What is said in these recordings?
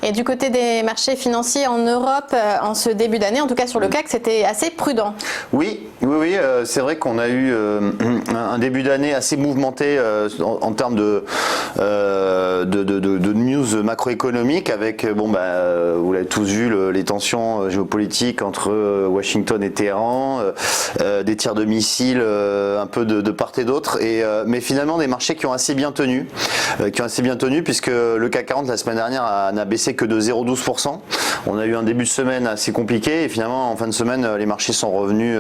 Et du côté des marchés financiers en Europe, en ce début d'année, en tout cas sur le CAC, c'était assez prudent. Oui, c'est vrai qu'on a eu un début d'année assez mouvementé en termes de news macroéconomiques avec, vous l'avez tous vu, les tensions géopolitiques entre Washington et Téhéran, des tirs de missiles un peu de part et d'autre, mais finalement des marchés qui ont assez bien tenu, puisque le CAC 40 la semaine dernière n'a baissé que de 0,12%. On a eu un début de semaine assez compliqué et finalement en fin de semaine les marchés sont revenus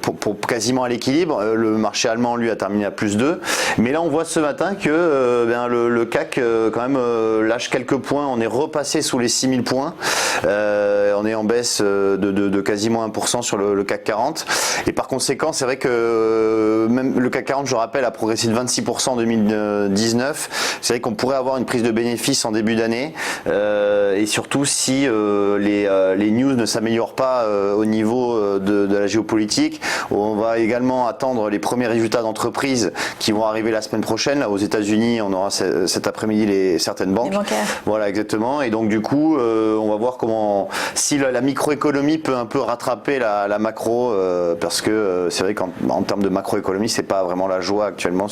pour quasiment à l'équilibre. Le marché allemand lui a terminé à +2, mais là on voit ce matin que le CAC quand même lâche quelques points. On est repassé sous les 6000 points, on est en baisse de quasiment 1% sur le CAC 40 et par conséquent c'est vrai que même le CAC 40, je rappelle, a progressé de 26% en 2019. C'est vrai qu'on pourrait avoir une prise de bénéfice en début d'année et surtout si les news ne s'améliorent pas au niveau de la géopolitique. On va également attendre les premiers résultats d'entreprises qui vont arriver la semaine prochaine. Là, aux États-Unis, on aura cet après-midi certaines banques. Les bancaires. Voilà, exactement. Et donc du coup, on va voir si la microéconomie peut un peu rattraper la macro, parce que c'est vrai qu'en termes de macroéconomie, c'est pas vraiment la joie actuellement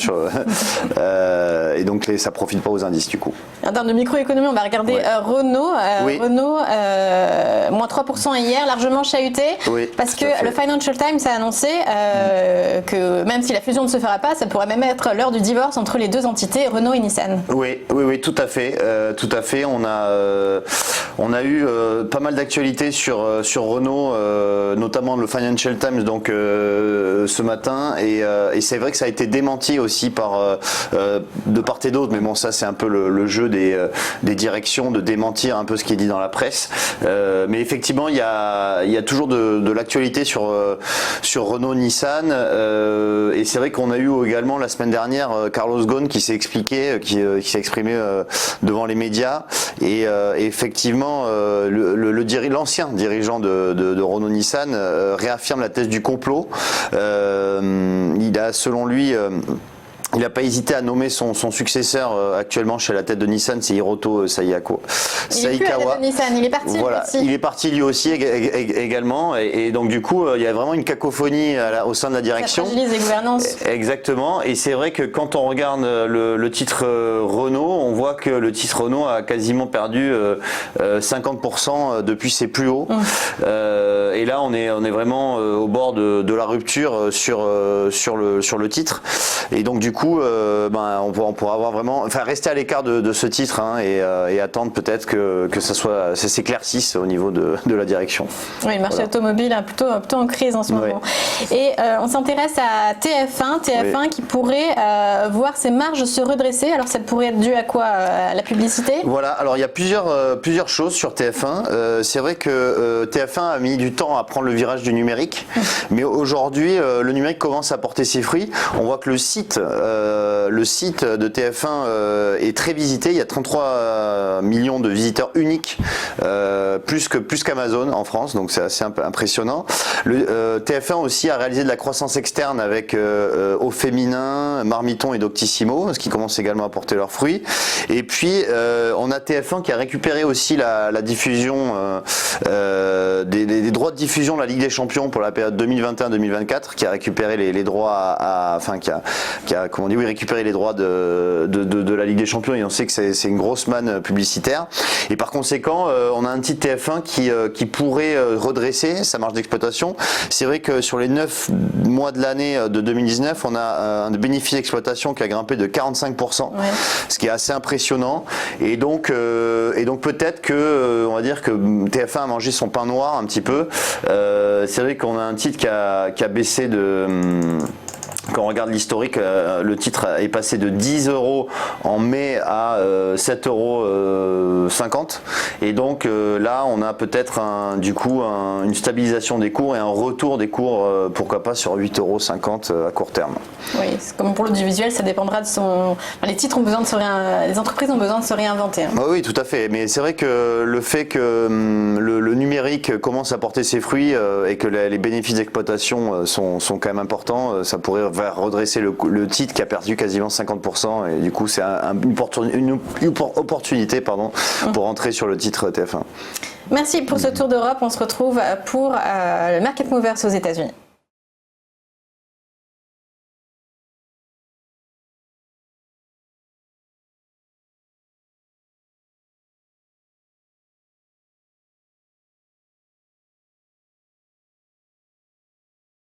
et donc ça profite pas aux indices du coup. En termes de microéconomie, on va regarder Renault. Oui. Renault, moins 3% hier, largement chahuté, parce que le Financial Times a annoncé que même si la fusion ne se fera pas, ça pourrait même être l'heure du divorce entre les deux entités, Renault et Nissan. Oui, tout à fait. On a eu pas mal d'actualités sur Renault, notamment le Financial Times donc ce matin, et c'est vrai que ça a été démenti aussi de part et d'autre, mais bon, ça c'est un peu le jeu des directions de démentir un peu ce qui est dit dans la presse. Mais effectivement, il y a toujours de l'actualité sur Renault, Nissan, et c'est vrai qu'on a eu également la semaine dernière Carlos Ghosn qui s'est expliqué, qui s'est exprimé devant les médias, et effectivement l'ancien dirigeant de Renault Nissan réaffirme la thèse du complot. Il a, selon lui, il n'a pas hésité à nommer son successeur actuellement chez la tête de Nissan, c'est Hiroto Saikawa. Il est plus à la tête de Nissan, il est parti lui aussi. Il est parti lui aussi également, et donc du coup il y a vraiment une cacophonie au sein de la direction. Ça fragilise les gouvernances. Exactement, et c'est vrai que quand on regarde le titre Renault, on voit que le titre Renault a quasiment perdu 50% depuis ses plus hauts. Et là on est vraiment au bord de la rupture sur le titre, et donc du coup on pourra avoir vraiment, rester à l'écart de ce titre et attendre peut-être que ça s'éclaircisse au niveau de la direction. Oui, le marché automobile est plutôt en crise en ce moment. Et on s'intéresse à TF1 qui pourrait voir ses marges se redresser. Alors ça pourrait être dû à quoi? À la publicité? Voilà, alors il y a plusieurs choses sur TF1. C'est vrai que TF1 a mis du temps à prendre le virage du numérique, mais aujourd'hui le numérique commence à porter ses fruits. On voit que le site de TF1 est très visité. Il y a 33 millions de visiteurs uniques, plus qu'Amazon en France, donc c'est assez impressionnant. TF1 aussi a réalisé de la croissance externe avec Au Féminin, Marmiton et Doctissimo, ce qui commence également à porter leurs fruits. Et puis on a TF1 qui a récupéré aussi la diffusion des droits de diffusion de la Ligue des Champions pour la période 2021-2024, qui a récupéré les droits qui a récupéré les droits de la Ligue des Champions, et on sait que c'est une grosse manne publicitaire, et par conséquent on a un titre TF1 qui pourrait redresser sa marge d'exploitation. C'est vrai que sur les 9 mois de l'année de 2019, on a un bénéfice d'exploitation qui a grimpé de 45%, ce qui est assez impressionnant, et donc peut-être que on va dire que TF1 a mangé son pain noir un petit peu. C'est vrai qu'on a un titre qui a baissé de... Quand on regarde l'historique, le titre est passé de 10 € en mai à 7,50 €. Et donc là, on a peut-être une stabilisation des cours et un retour des cours, pourquoi pas sur 8,50 € à court terme. Oui, c'est comme pour l'audiovisuel, ça dépendra de son... Les titres ont besoin de les entreprises ont besoin de se réinventer. Oui, tout à fait. Mais c'est vrai que le fait que le numérique commence à porter ses fruits et que les bénéfices d'exploitation sont quand même importants, ça pourrait va redresser le titre qui a perdu quasiment 50%, et du coup c'est une opportunité pour entrer sur le titre TF1. Merci pour ce tour d'Europe. On se retrouve pour le Market Movers aux États-Unis.